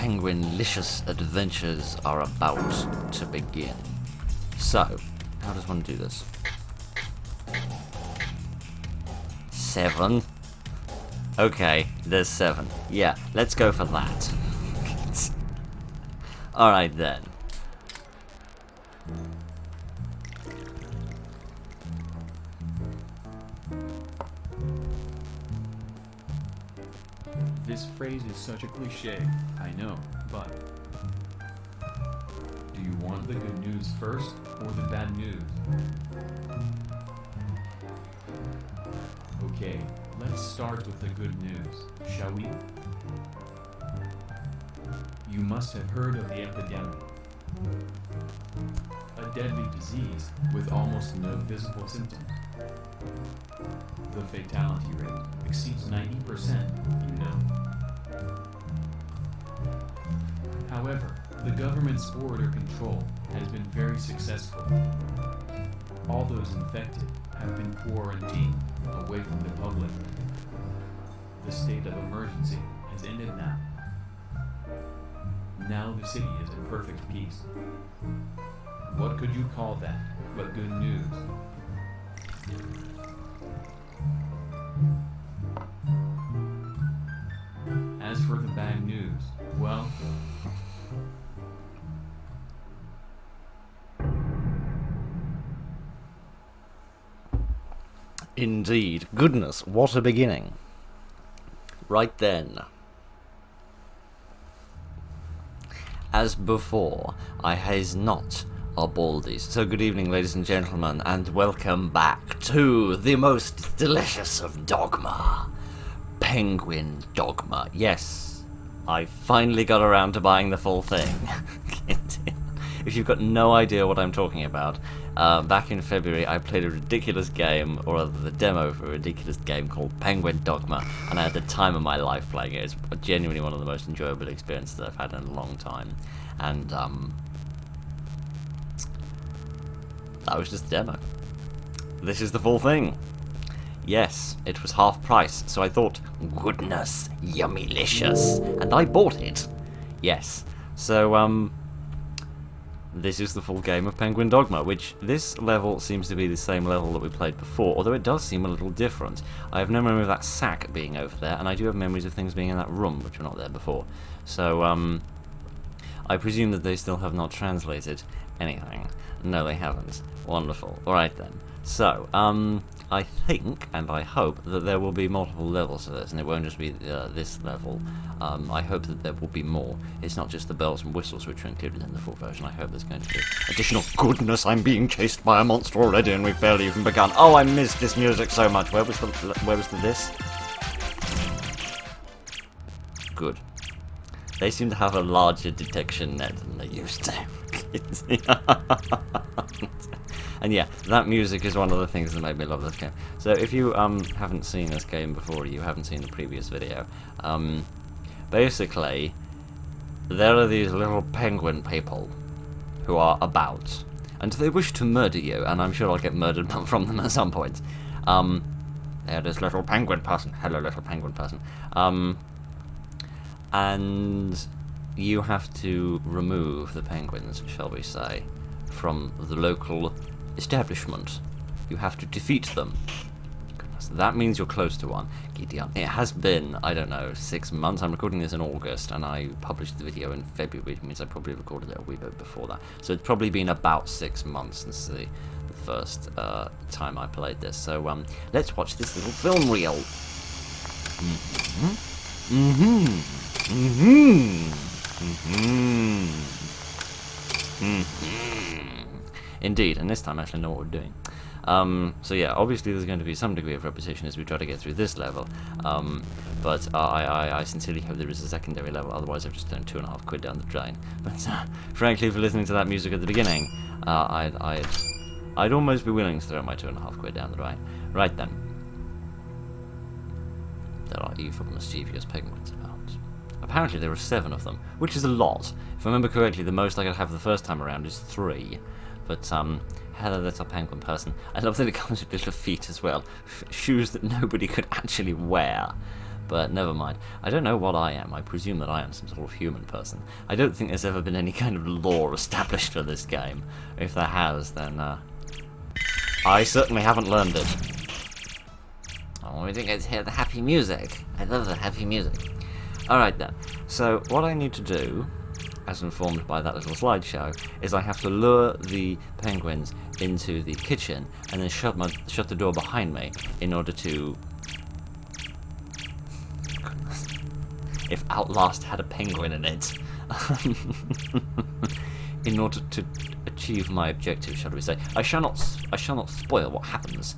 penguin-licious adventures are about to begin. So, how does one do this? 7. Okay, there's 7. Yeah, let's go for that. Alright then. This phrase is such a cliche, I know, but do you want the good news first or the bad news? Okay, let's start with the good news, shall we? You must have heard of the epidemic. A deadly disease with almost no visible symptoms. The fatality rate exceeds 90%, you know. However, the government's border control has been very successful. All those infected have been quarantined away from the public. The state of emergency has ended now. Now the city is in perfect peace. What could you call that but good news? As for the bad news, well, Indeed. Goodness, what a beginning. Right then. As before, I has not a baldies. So good evening, ladies and gentlemen, and welcome back to the most delicious of dogma. Penguin Dogma. Yes, I finally got around to buying the full thing. If you've got no idea what I'm talking about, back in February I played a ridiculous game, or rather the demo for a ridiculous game called Penguin Dogma, and I had the time of my life playing it. It's genuinely one of the most enjoyable experiences I've had in a long time. And that was just the demo. This is the full thing. Yes, it was half price, so I thought, goodness, yummylicious, and I bought it. Yes, so this is the full game of Penguin Dogma, which this level seems to be the same level that we played before, although it does seem a little different. I have no memory of that sack being over there, and I do have memories of things being in that room, which were not there before. So, I presume that they still have not translated anything. No, they haven't. Wonderful. Alright then. So, I think, and I hope, that there will be multiple levels to this, and it won't just be this level. I hope that there will be more. It's not just the bells and whistles which are included in the full version. I hope there's going to be additional goodness. I'm being chased by a monster already, and we've barely even begun. Oh, I missed this music so much. Where was the this? Good. They seem to have a larger detection net than they used to. And yeah, that music is one of the things that made me love this game. So if you haven't seen this game before, you haven't seen the previous video, basically, there are these little penguin people who are about, and they wish to murder you, and I'm sure I'll get murdered from them at some point. There is little penguin person. Hello, little penguin person. And you have to remove the penguins, shall we say, from the local establishment. You have to defeat them. Goodness, that means you're close to one. Gideon. It has been, I don't know, 6 months. I'm recording this in August, and I published the video in February, which means I probably recorded it a wee bit before that. So it's probably been about 6 months since the first time I played this. So let's watch this little film reel. Indeed, and this time I actually know what we're doing. So yeah, obviously there's going to be some degree of repetition as we try to get through this level, but I sincerely hope there is a secondary level, otherwise I've just thrown £2.50 down the drain. But frankly, for listening to that music at the beginning, I'd almost be willing to throw my £2.50 down the drain. Right then. There are evil, mischievous penguins about. Apparently there are 7 of them, which is a lot. If I remember correctly, the most I could have the first time around is 3. But, hello little penguin person. I love that it comes with little feet as well. Shoes that nobody could actually wear. But never mind. I don't know what I am. I presume that I am some sort of human person. I don't think there's ever been any kind of lore established for this game. If there has, then I certainly haven't learned it. Oh, we didn't get to hear the happy music. I love the happy music. Alright then. So what I need to do, as informed by that little slideshow, is I have to lure the penguins into the kitchen and then shut the door behind me in order to... Goodness. If Outlast had a penguin in it. In order to achieve my objective, shall we say. I shall not spoil what happens.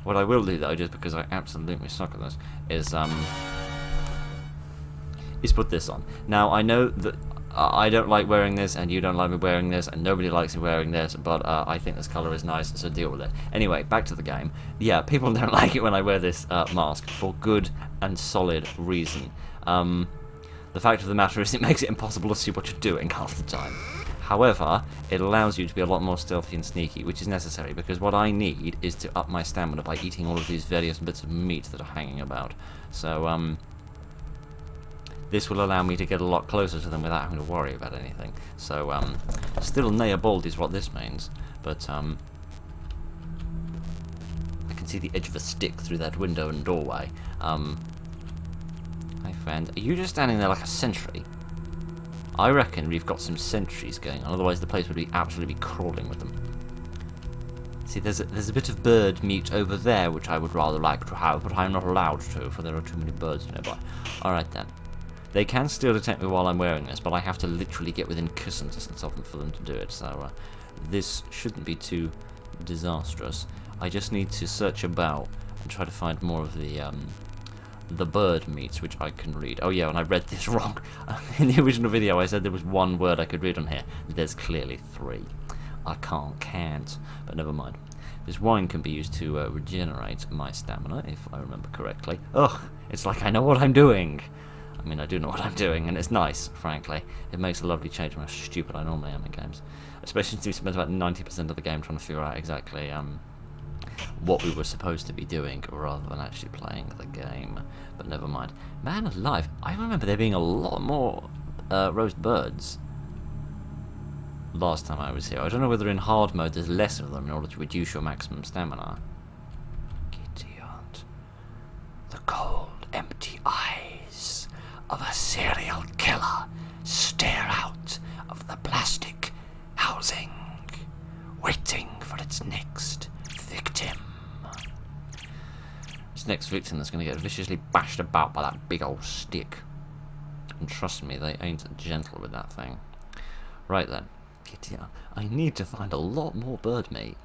What I will do though, just because I absolutely suck at this, is put this on. Now I know that I don't like wearing this, and you don't like me wearing this, and nobody likes me wearing this, but I think this colour is nice, so deal with it. Anyway, back to the game. Yeah, people don't like it when I wear this mask, for good and solid reason. The fact of the matter is it makes it impossible to see what you're doing half the time. However, it allows you to be a lot more stealthy and sneaky, which is necessary, because what I need is to up my stamina by eating all of these various bits of meat that are hanging about. So, this will allow me to get a lot closer to them without having to worry about anything. So, still near bald is what this means, but, I can see the edge of a stick through that window and doorway. Hi friend, are you just standing there like a sentry? I reckon we've got some sentries going on, otherwise the place would be absolutely crawling with them. See, there's a bit of bird meat over there which I would rather like to have, but I'm not allowed to, for there are too many birds nearby. Alright then. They can still detect me while I'm wearing this, but I have to literally get within kissing distance of them for them to do it, so this shouldn't be too disastrous. I just need to search about and try to find more of the bird meats which I can read. Oh yeah, and I read this wrong. In the original video I said there was one word I could read on here. There's clearly 3. I can't, but never mind. This wine can be used to regenerate my stamina, if I remember correctly. Ugh, it's like I know what I'm doing. I mean, I do know what I'm doing, and it's nice, frankly. It makes a lovely change from how stupid I normally am in games. Especially since we spent about 90% of the game trying to figure out exactly what we were supposed to be doing, rather than actually playing the game. But never mind. Man alive, I remember there being a lot more roast birds last time I was here. I don't know whether in hard mode there's less of them in order to reduce your maximum stamina. Gideon. The cold, empty eyes of a serial killer stare out of the plastic housing, waiting for its next victim. This next victim that's going to get viciously bashed about by that big old stick. And trust me, they ain't gentle with that thing. Right then, Gideon, I need to find a lot more bird meat.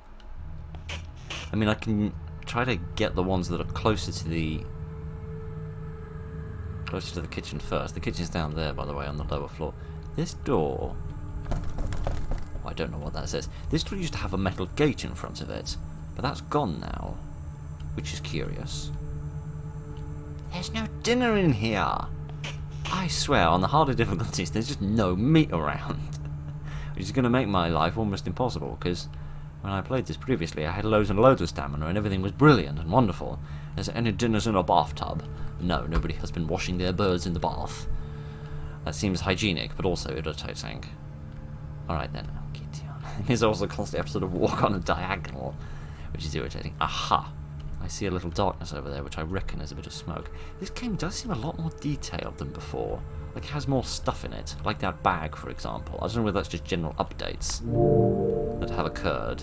I mean, I can try to get the ones that are closer to the kitchen first. The kitchen's down there, by the way, on the lower floor. This door... Oh, I don't know what that says. This door used to have a metal gate in front of it, but that's gone now, which is curious. There's no dinner in here! I swear, on the harder difficulties, there's just no meat around. Which is going to make my life almost impossible, because when I played this previously, I had loads and loads of stamina, and everything was brilliant and wonderful. Is there any dinners in a bathtub? No, nobody has been washing their birds in the bath. That seems hygienic, but also irritating. Alright then, Gideon. There's also constantly have to sort of walk on a diagonal, which is irritating. Aha! I see a little darkness over there, which I reckon is a bit of smoke. This game does seem a lot more detailed than before. Like, it has more stuff in it. Like that bag, for example. I don't know whether that's just general updates that have occurred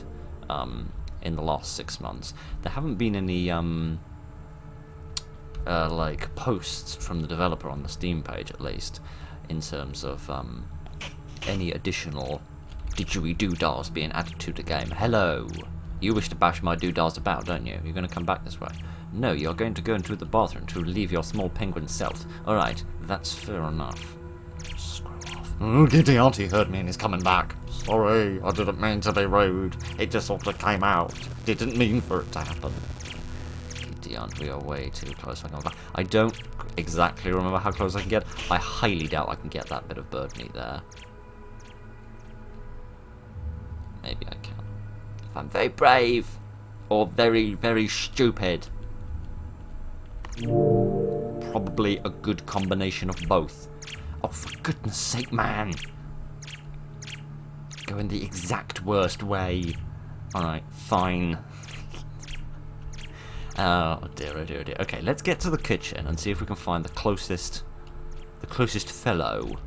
in the last 6 months. There haven't been any like posts from the developer on the Steam page, at least, in terms of any additional didgeridoo-dahs being added to the game. Hello! You wish to bash my doodads about, don't you? You're going to come back this way. No, you're going to go into the bathroom to relieve your small penguin self. Alright, that's fair enough. Screw off. Oh, Giddy Auntie heard me and is coming back. Sorry, I didn't mean to be rude. It just sort of came out. Didn't mean for it to happen. Giddy Aunt, we are way too close. I don't exactly remember how close I can get. I highly doubt I can get that bit of bird meat there. Maybe I can. If I'm very brave. Or very, very stupid. probably a good combination of both. Oh, for goodness sake, man! Go in the exact worst way. Alright, fine. Oh dear, oh dear, oh dear. Okay, let's get to the kitchen and see if we can find the closest fellow.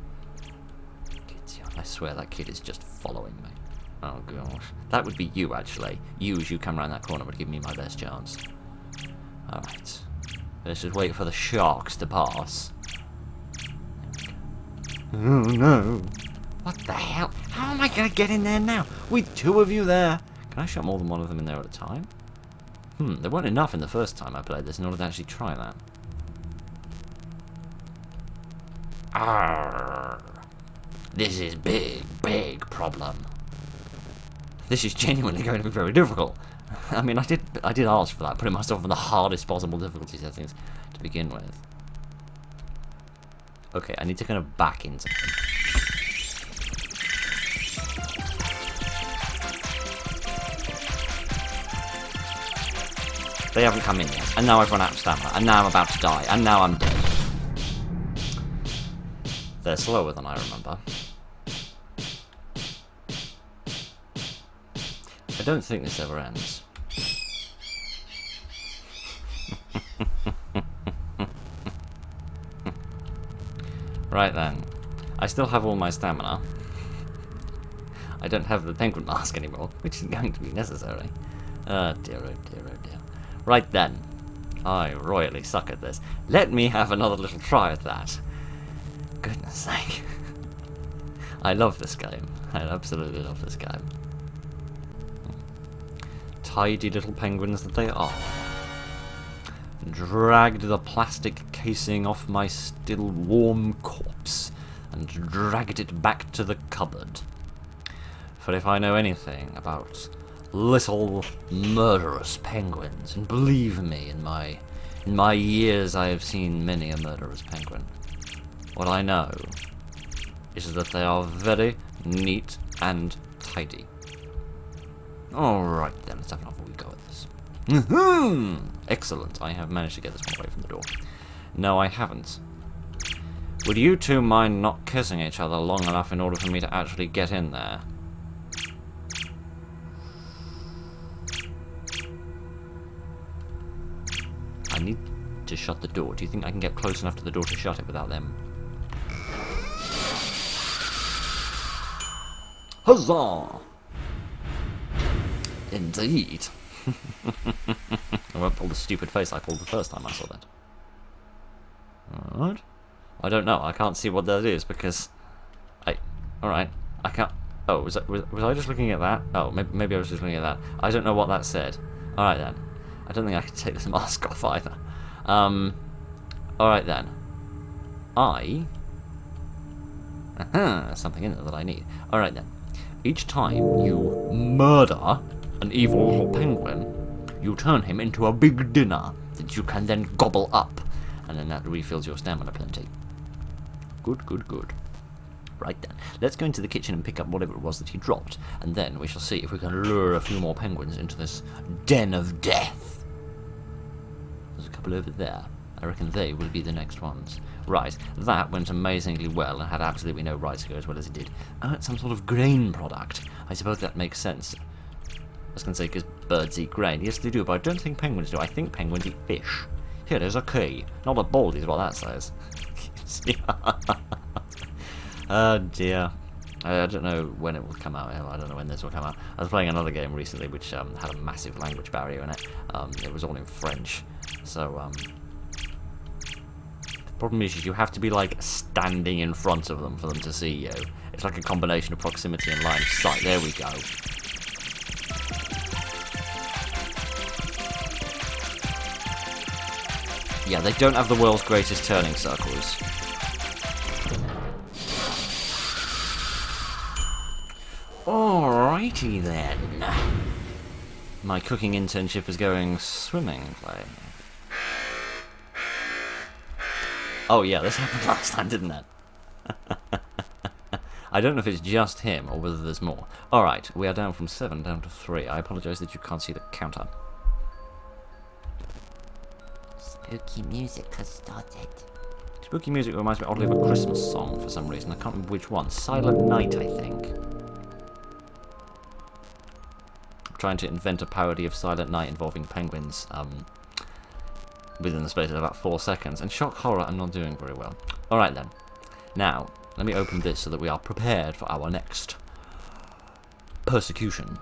I swear that kid is just following me. Oh gosh. That would be you, actually. You, as you come around that corner, would give me my best chance. Alright. Let's just wait for the sharks to pass. Oh no. What the hell? How am I going to get in there now? With two of you there. Can I shot more than one of them in there at a time? There weren't enough in the first time I played this in order to actually try that. Arrgh. This is big problem. This is genuinely going to be very difficult. I mean, I did ask for that, putting myself in the hardest possible difficulty settings to begin with. Okay, I need to kind of back into them. They haven't come in yet, and now I've run out of stamina, and now I'm about to die, and now I'm dead. They're slower than I remember. I don't think this ever ends. Right then. I still have all my stamina. I don't have the penguin mask anymore, which is going to be necessary. Oh dear, oh dear, oh dear. Right then. I royally suck at this. Let me have another little try at that. Goodness sake. I love this game. I absolutely love this game. Tidy little penguins that they are. Dragged the plastic casing off my still warm corpse and dragged it back to the cupboard. For if I know anything about little murderous penguins, and believe me, in my years I have seen many a murderous penguin, what I know is that they are very neat and tidy. Alright then, let's have another wee go at this. Excellent, I have managed to get this one away from the door. No, I haven't. Would you two mind not kissing each other long enough in order for me to actually get in there? I need to shut the door. Do you think I can get close enough to the door to shut it without them? Huzzah! Indeed. I won't pull the stupid face I pulled the first time I saw that. Alright. I don't know. I can't see what that is because... Alright. I can't... Oh, was I just looking at that? Oh, maybe I was just looking at that. I don't know what that said. Alright then. I don't think I can take this mask off either. Alright then. There's something in there that I need. Alright then. Each time you murder an evil little penguin, you turn him into a big dinner that you can then gobble up. And then that refills your stamina plenty. Good, good, good. Right then. Let's go into the kitchen and pick up whatever it was that he dropped. And then we shall see if we can lure a few more penguins into this den of death. There's a couple over there. I reckon they will be the next ones. Right, that went amazingly well and had absolutely no right to go as well as it did. It's some sort of grain product. I suppose that makes sense. I was going to say because birds eat grain. Yes, they do, but I don't think penguins do. I think penguins eat fish. Here, there's a key. Not a baldy is what that says. Oh dear. I don't know when it will come out. I don't know when this will come out. I was playing another game recently which had a massive language barrier in it. It was all in French. So, the problem is you have to be, like, standing in front of them for them to see you. It's like a combination of proximity and line of sight. There we go. Yeah, they don't have the world's greatest turning circles. Alrighty then. My cooking internship is going swimmingly. Oh yeah, this happened last time, didn't it? I don't know if it's just him or whether there's more. Alright, we are down from 7 down to 3. I apologise that you can't see the counter. Spooky music has started. Spooky music reminds me oddly of a Christmas song for some reason. I can't remember which one. Silent Night, I think. I'm trying to invent a parody of Silent Night involving penguins within the space of about 4 seconds. And shock horror, I'm not doing very well. Alright then. Now, let me open this so that we are prepared for our next persecution.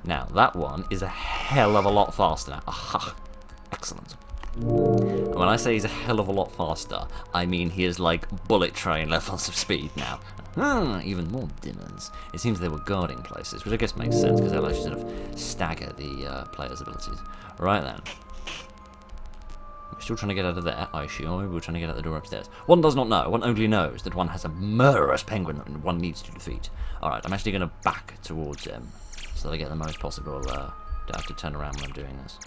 Now, that one is a hell of a lot faster now. Aha! Excellent. And when I say he's a hell of a lot faster, I mean he is like bullet train levels of speed now. Even more dimmers. It seems they were guarding places, which I guess makes sense because they'll actually sort of stagger the player's abilities. Right then. We're still trying to get out of there, I assume. We're trying to get out the door upstairs. One does not know. One only knows that one has a murderous penguin that one needs to defeat. Alright, I'm actually going to back towards him so that I get the most possible. Don't have to turn around when I'm doing this.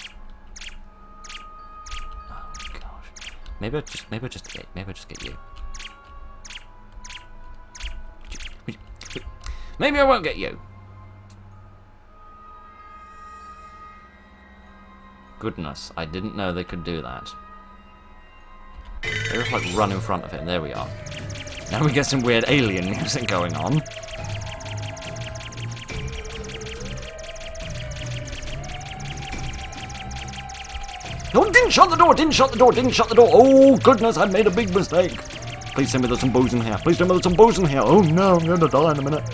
Oh gosh. Maybe I just get you. Maybe I won't get you. Goodness, I didn't know they could do that. They just like run in front of him. There we are. Now we get some weird alien music going on. Oh, didn't shut the door, didn't shut the door, didn't shut the door. Oh, goodness, I made a big mistake. Please tell me there's some booze in here. Please tell me there's some booze in here. Oh, no, I'm going to die in a minute.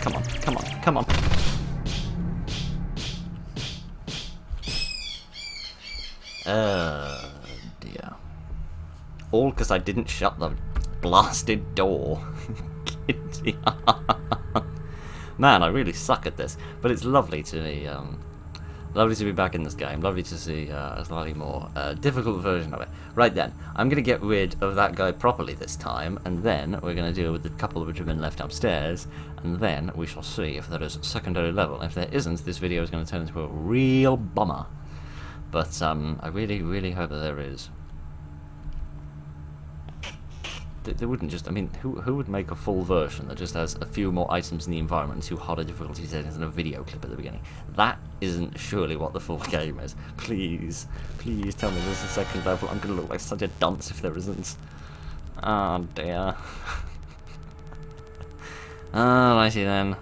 Come on, come on, come on. Dear. All because I didn't shut the blasted door. Man, I really suck at this. But it's lovely to be, back in this game. Lovely to see a slightly more difficult version of it. Right then, I'm going to get rid of that guy properly this time, and then we're going to deal with the couple which have been left upstairs, and then we shall see if there is a secondary level. If there isn't, this video is going to turn into a real bummer. But I really, really hope that there is. They wouldn't just, I mean, who would make a full version that just has a few more items in the environment and 2 harder difficulty settings and a video clip at the beginning? That isn't surely what the full game is. Please, please tell me there's a second level. I'm going to look like such a dunce if there isn't. Oh dear. Alrighty then.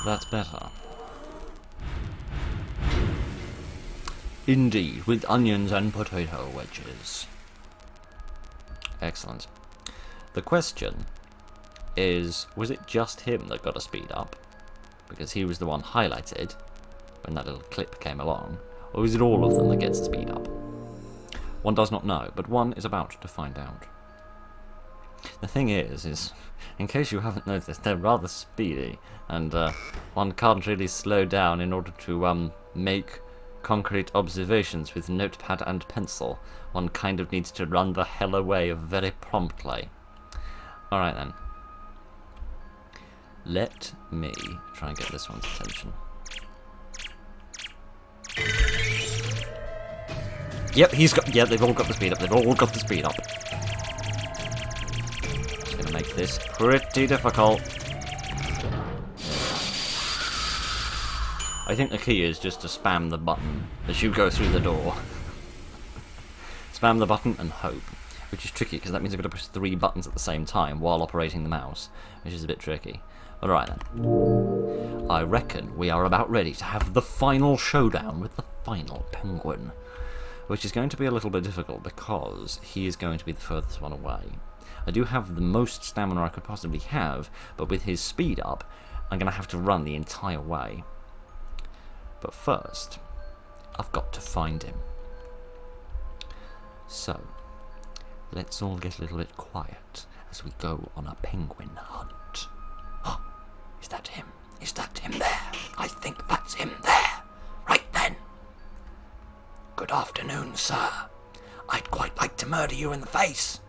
That's better. Indeed, with onions and potato wedges. Excellent. The question is, was it just him that got a speed up? Because he was the one highlighted when that little clip came along. Or is it all of them that gets a speed up? One does not know, but one is about to find out. The thing is, in case you haven't noticed, they're rather speedy, and one can't really slow down in order to make concrete observations with notepad and pencil. One kind of needs to run the hell away very promptly. Alright then. Let me try and get this one's attention. Yep, they've all got the speed up, they've all got the speed up. Make this pretty difficult. I think the key is just to spam the button as you go through the door. Spam the button and hope, which is tricky because that means I've got to press 3 buttons at the same time while operating the mouse, which is a bit tricky. But alright then. I reckon we are about ready to have the final showdown with the final penguin, which is going to be a little bit difficult because he is going to be the furthest one away. I do have the most stamina I could possibly have, but with his speed up, I'm going to have to run the entire way. But first, I've got to find him. So, let's all get a little bit quiet as we go on a penguin hunt. Oh, is that him? Is that him there? I think that's him there. Right then. Good afternoon, sir. I'd quite like to murder you in the face.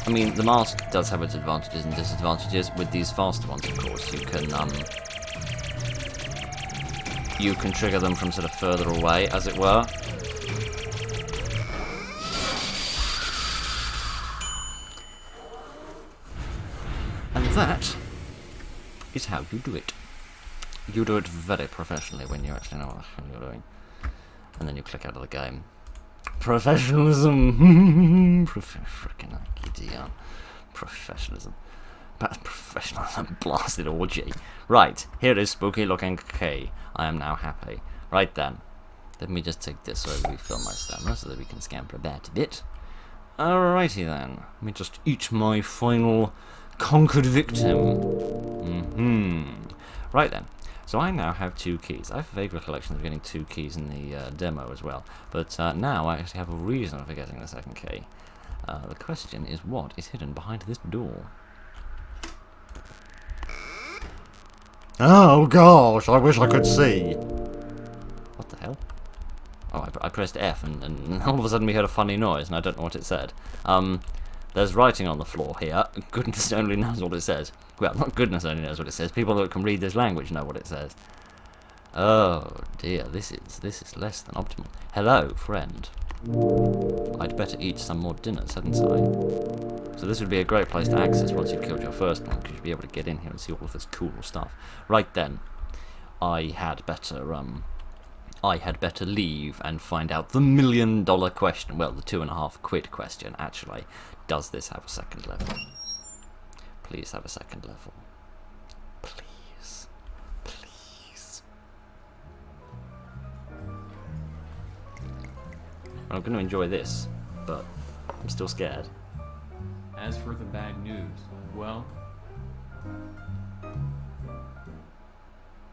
I mean, the mask does have its advantages and disadvantages. With these faster ones, of course, you can trigger them from sort of further away, as it were. And that is how you do it. You do it very professionally when you actually know what the hell you're doing. And then you click out of the game. Professionalism! Frickin' idiot. Professionalism. That's professionalism. Blasted orgy. Right, here is spooky looking key. I am now happy. Right then. Let me just take this so I refill my stamina so that we can scamper about a bit. Alrighty then. Let me just eat my final conquered victim. Right then. So I now have 2 keys. I have a vague recollection of getting 2 keys in the demo as well. But now I actually have a reason for getting the 2nd key. The question is, what is hidden behind this door? Oh gosh, I wish I could see. What the hell? Oh, I pressed F and all of a sudden we heard a funny noise and I don't know what it said. There's writing on the floor here. Goodness only knows what it says. Well, not goodness only knows what it says. People that can read this language know what it says. Oh dear, this is less than optimal. Hello, friend. I'd better eat some more dinners, hadn't I? So this would be a great place to access once you've killed your first one, because you'd be able to get in here and see all of this cool stuff. Right then, I had better leave and find out the $1 million question. Well, the £2.50 question, actually. Does this have a 2nd level? Please have a 2nd level. Please. Please. I'm going to enjoy this, but I'm still scared. As for the bad news, well,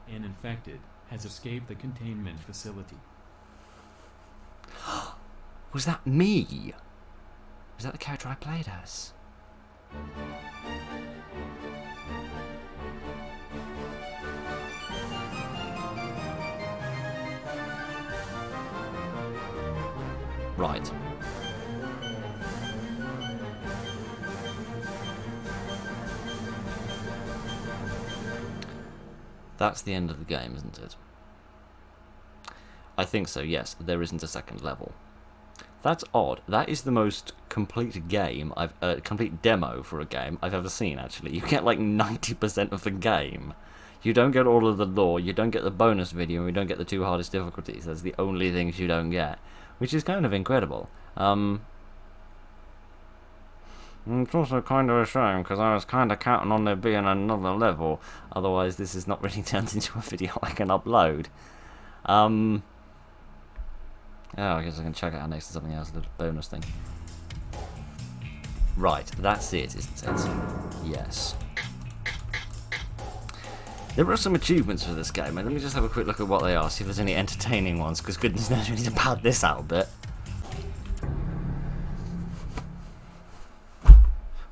an infected has escaped the containment facility. Was that me? Was that the character I played as? Right. That's the end of the game, isn't it? I think so, yes. There isn't a 2nd level. That's odd. That is the most complete game complete demo for a game I've ever seen, actually. You get like 90% of the game. You don't get all of the lore, you don't get the bonus video, you don't get the 2 hardest difficulties. That's the only things you don't get. Which is kind of incredible. It's also kind of a shame, because I was kind of counting on there being another level. Otherwise, this is not really turned into a video I can upload. Oh, I guess I can check it out next to something else, a little bonus thing. Right, that's it, isn't it? Yes. There are some achievements for this game, and let me just have a quick look at what they are, see if there's any entertaining ones, because goodness knows we need to pad this out a bit.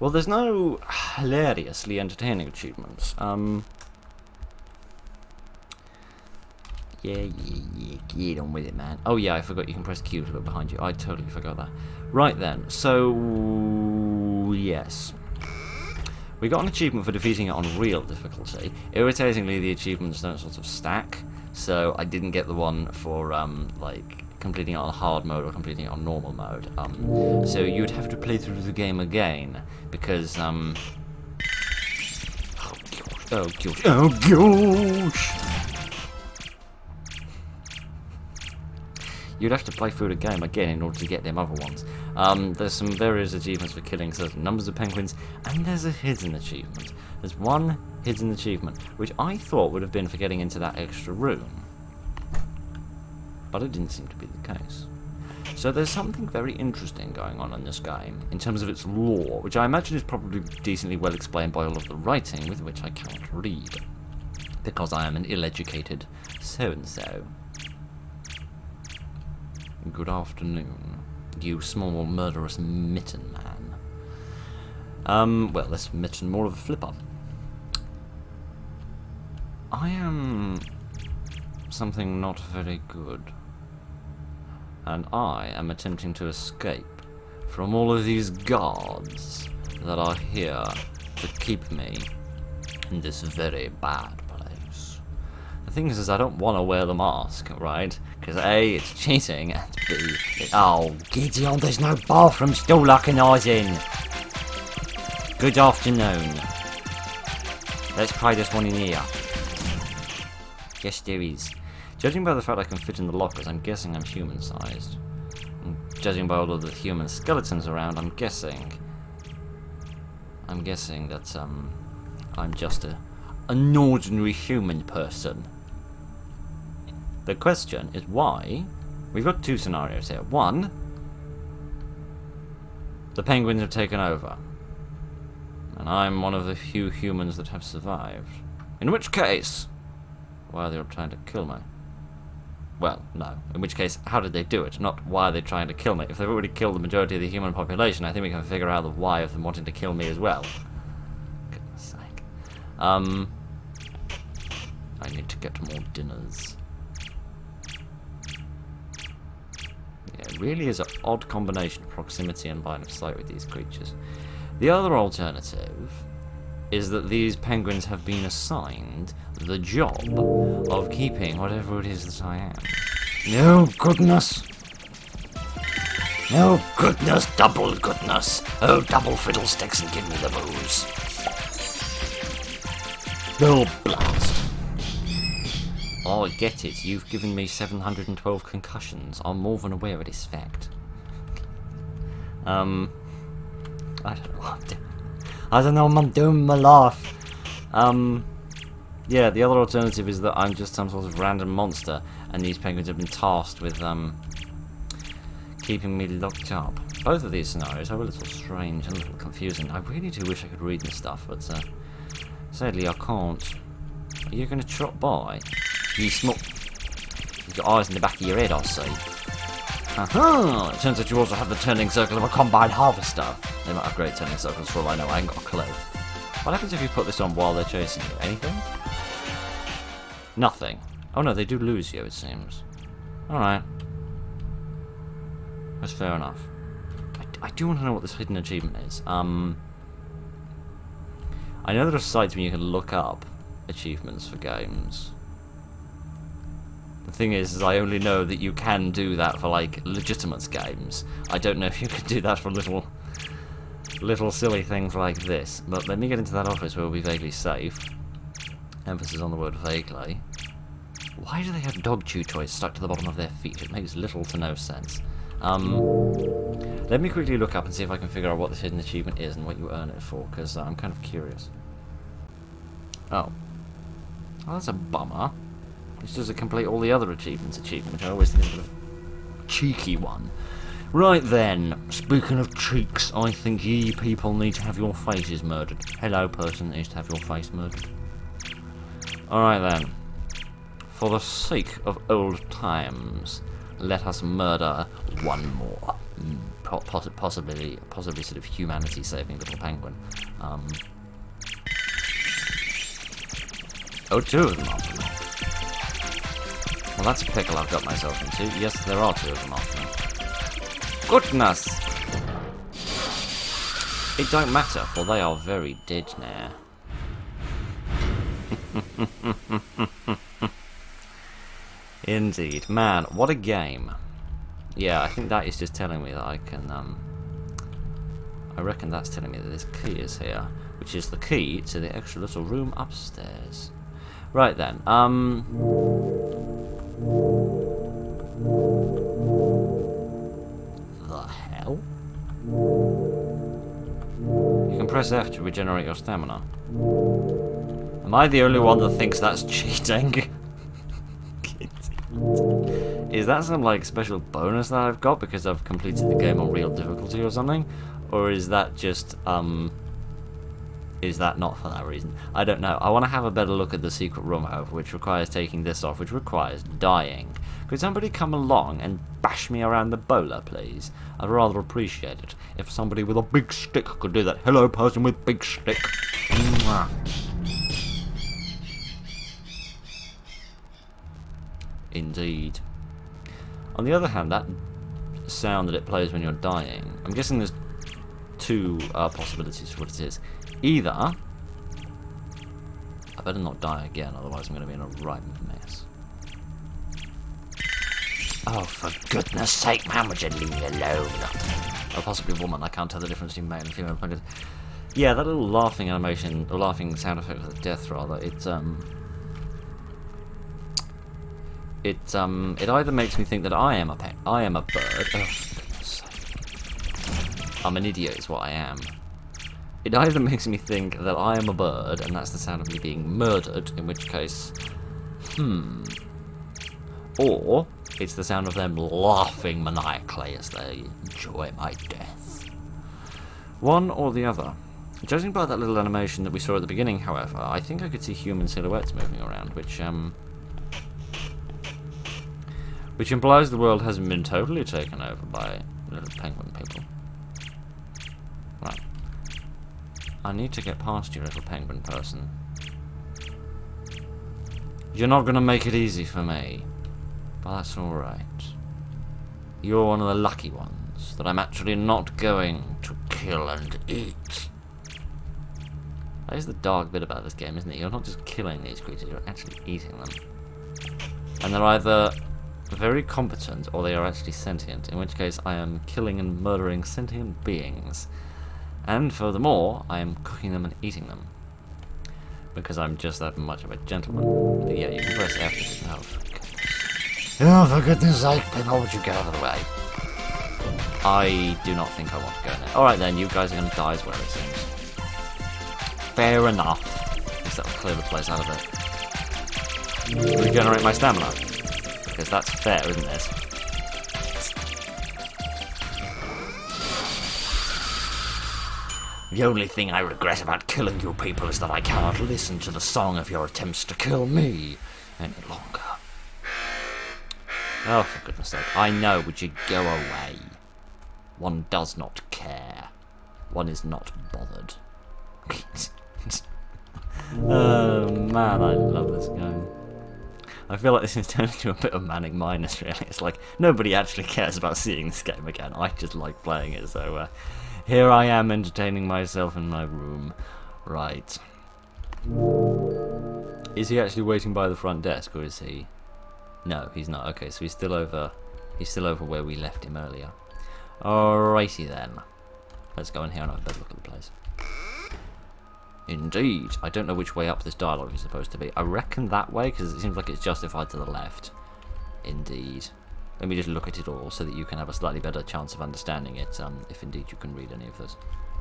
Well, there's no hilariously entertaining achievements. Yeah, get on with it, man. Oh yeah, I forgot you can press Q to look behind you. I totally forgot that. Right then, so yes. We got an achievement for defeating it on real difficulty. Irritatingly, the achievements don't sort of stack, so I didn't get the one for, like, completing it on hard mode or completing it on normal mode. So you'd have to play through the game again, because, oh gosh, oh gosh! You'd have to play through the game again in order to get them other ones. There's some various achievements for killing certain numbers of penguins, and there's a hidden achievement. There's one hidden achievement, which I thought would have been for getting into that extra room. But it didn't seem to be the case. So there's something very interesting going on in this game, in terms of its lore, which I imagine is probably decently well explained by all of the writing, with which I cannot read. Because I am an ill-educated so-and-so. Good afternoon, you small murderous mitten man. Well, this mitten more of a flipper. I am something not very good. And I am attempting to escape from all of these guards that are here to keep me in this very bad place. The thing is I don't want to wear the mask, right? Because A, it's cheating, and B, oh, Gideon, there's no bathroom stall I can eyes in. Good afternoon. Let's try this one in here. Yes, there is. Judging by the fact I can fit in the lockers, I'm guessing I'm human-sized. Judging by all of the human skeletons around, I'm guessing that, I'm just an ordinary human person. The question is why? We've got two scenarios here. One, the penguins have taken over, and I'm one of the few humans that have survived. In which case, why are they trying to kill me? Well, no. In which case, how did they do it? Not why are they trying to kill me. If they've already killed the majority of the human population, I think we can figure out the why of them wanting to kill me as well. Goodness sake. I need to get more dinners. Yeah, it really is an odd combination of proximity and line of sight with these creatures. The other alternative is that these penguins have been assigned the job of keeping whatever it is that I am. No goodness! No goodness, double goodness! Oh, double fiddlesticks and give me the booze. Oh, blast. Oh, I get it. You've given me 712 concussions. I'm more than aware of this fact. I don't know what I'm doing. I don't know what I'm doing with my life. Yeah, the other alternative is that I'm just some sort of random monster, and these penguins have been tasked with, keeping me locked up. Both of these scenarios are a little strange and a little confusing. I really do wish I could read this stuff, but, sadly I can't. Are you going to trot by? You small... You've got eyes in the back of your head, I see. Aha! It turns out you also have the turning circle of a combine harvester. They might have great turning circles for all I know, I ain't got a clue. What happens if you put this on while they're chasing you? Anything? Nothing. Oh no, they do lose you, it seems. Alright. That's fair enough. I do want to know what this hidden achievement is. I know there are sites where you can look up achievements for games. The thing is I only know that you can do that for, like, legitimate games. I don't know if you can do that for little silly things like this. But let me get into that office where we'll be vaguely safe. Emphasis on the word vaguely. Why do they have dog chew toys stuck to the bottom of their feet? It makes little to no sense. Let me quickly look up and see if I can figure out what this hidden achievement is and what you earn it for, because I'm kind of curious. Oh, that's a bummer. This doesn't complete all the other achievement, which I always think is a bit of a cheeky one. Right then, speaking of cheeks, I think ye people need to have your faces murdered. Hello, person that needs to have your face murdered. Alright then. For the sake of old times, let us murder one more. Possibly sort of humanity-saving little penguin. Oh, two of them after me. Well, that's a pickle I've got myself into. Yes, there are two of them after me. Goodness! It don't matter, for they are very dead now. Indeed. Man, what a game. Yeah, I think that is just telling me that I can, I reckon that's telling me that this key is here, which is the key to the extra little room upstairs. Right then, the hell? You can press F to regenerate your stamina. Am I the only one that thinks that's cheating? Is that some, like, special bonus that I've got because I've completed the game on real difficulty or something? Or is that just, is that not for that reason? I don't know. I want to have a better look at the secret room, however, which requires taking this off, which requires dying. Could somebody come along and bash me around the bowler, please? I'd rather appreciate it if somebody with a big stick could do that. Hello, person with big stick. Mwah. Indeed. On the other hand, that sound that it plays when you're dying, I'm guessing there's two possibilities for what it is. Either, I better not die again, otherwise I'm going to be in a right mess. Oh, for goodness sake, man, would you leave me alone? Or possibly a woman, I can't tell the difference between male and female pointed. Yeah, that little laughing animation, or laughing sound effect of death rather, it either makes me think that I am a bird. Oh, for goodness sake. I'm an idiot is what I am. It either makes me think that I am a bird, and that's the sound of me being murdered, in which case, or it's the sound of them laughing maniacally as they enjoy my death. One or the other. Judging by that little animation that we saw at the beginning, however, I think I could see human silhouettes moving around, which implies the world hasn't been totally taken over by little penguin people. Right. I need to get past you, little penguin person. You're not going to make it easy for me. But that's alright. You're one of the lucky ones that I'm actually not going to kill and eat. That is the dark bit about this game, isn't it? You're not just killing these creatures, you're actually eating them. And they're either very competent or they are actually sentient, in which case I am killing and murdering sentient beings. And furthermore, I am cooking them and eating them. Because I'm just that much of a gentleman. But yeah, you can press F to now. Oh, for goodness sake, people, would you get out of the way? I do not think I want to go there. Alright then, you guys are going to die as well, it seems. Fair enough. At least that'll clear the place out of it. Regenerate my stamina. Because that's fair, isn't it? The only thing I regret about killing you people is that I cannot listen to the song of your attempts to kill me any longer. Oh, for goodness sake. I know, would you go away? One does not care. One is not bothered. Oh, man, I love this game. I feel like this is turning into a bit of Manic Minus, really. It's like, nobody actually cares about seeing this game again. I just like playing it, so here I am entertaining myself in my room. Right. Is he actually waiting by the front desk, or is he... No, he's not. Okay, so he's still over where we left him earlier. Alrighty then. Let's go in here and have a better look at the place. Indeed. I don't know which way up this dialogue is supposed to be. I reckon that way, because it seems like it's justified to the left. Indeed. Let me just look at it all so that you can have a slightly better chance of understanding it, if indeed you can read any of this.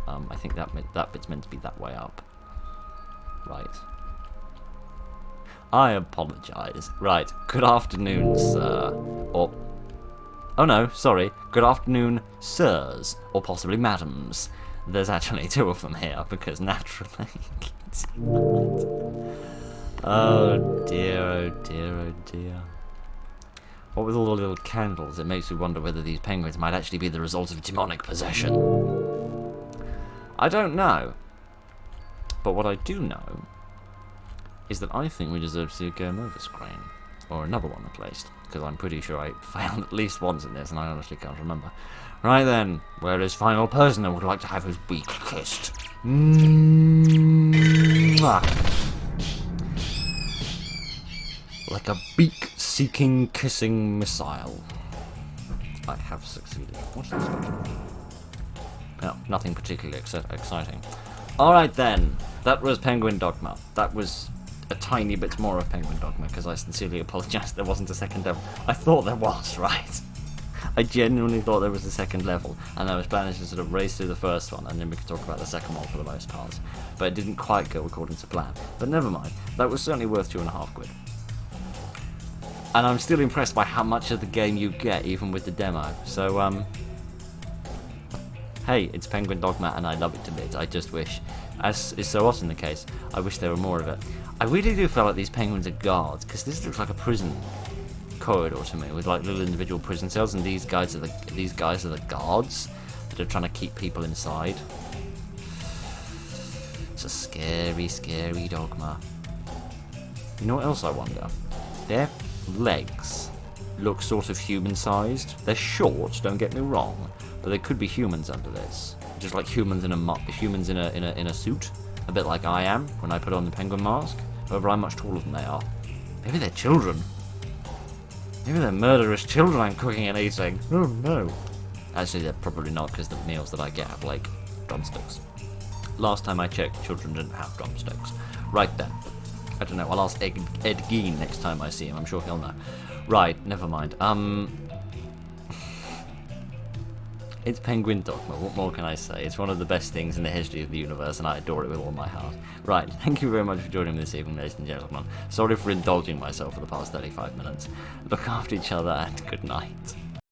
I think that bit's meant to be that way up. Right. I apologise. Right. Good afternoon, sir. Or... Oh no, sorry. Good afternoon, sirs. Or possibly madams. There's actually two of them here, because naturally... Oh dear, oh dear, oh dear. What with all the little candles, it makes me wonder whether these penguins might actually be the result of demonic possession. I don't know. But what I do know is that I think we deserve to see a game over screen. Or another one, at least. Because I'm pretty sure I failed at least once in this, and I honestly can't remember. Right then, where is final person I would like to have his beak kissed? Mwah. Like a beak-seeking, kissing missile. I have succeeded. What's this got? No, nothing particularly exciting. Alright then, that was Penguin Dogma. That was a tiny bit more of Penguin Dogma, because I sincerely apologise there wasn't a second level. I thought there was, right? I genuinely thought there was a second level, and I was planning to sort of race through the first one, and then we could talk about the second one for the most part. But it didn't quite go according to plan. But never mind, that was certainly worth £2.50. And I'm still impressed by how much of the game you get, even with the demo. So, hey, it's Penguin Dogma, and I love it to bits. I just wish, as is so often the case, I wish there were more of it. I really do feel like these penguins are guards, because this looks like a prison corridor to me, with like little individual prison cells, and these guys are the guards that are trying to keep people inside. It's a scary, scary Dogma. You know what else I wonder? Their legs look sort of human-sized. They're short, don't get me wrong, but there could be humans under this. Just like humans in a suit, a bit like I am when I put on the penguin mask. However, I'm much taller than they are. Maybe they're children. Maybe they're murderous children I'm cooking and eating. Oh no. Actually, they're probably not, because the meals that I get have, like, drumsticks. Last time I checked, children didn't have drumsticks. Right then. I don't know, I'll ask Ed Gein next time I see him. I'm sure he'll know. Right, never mind. It's Penguin Dogma. What more can I say? It's one of the best things in the history of the universe, and I adore it with all my heart. Right, thank you very much for joining me this evening, ladies and gentlemen. Sorry for indulging myself for the past 35 minutes. Look after each other, and good night.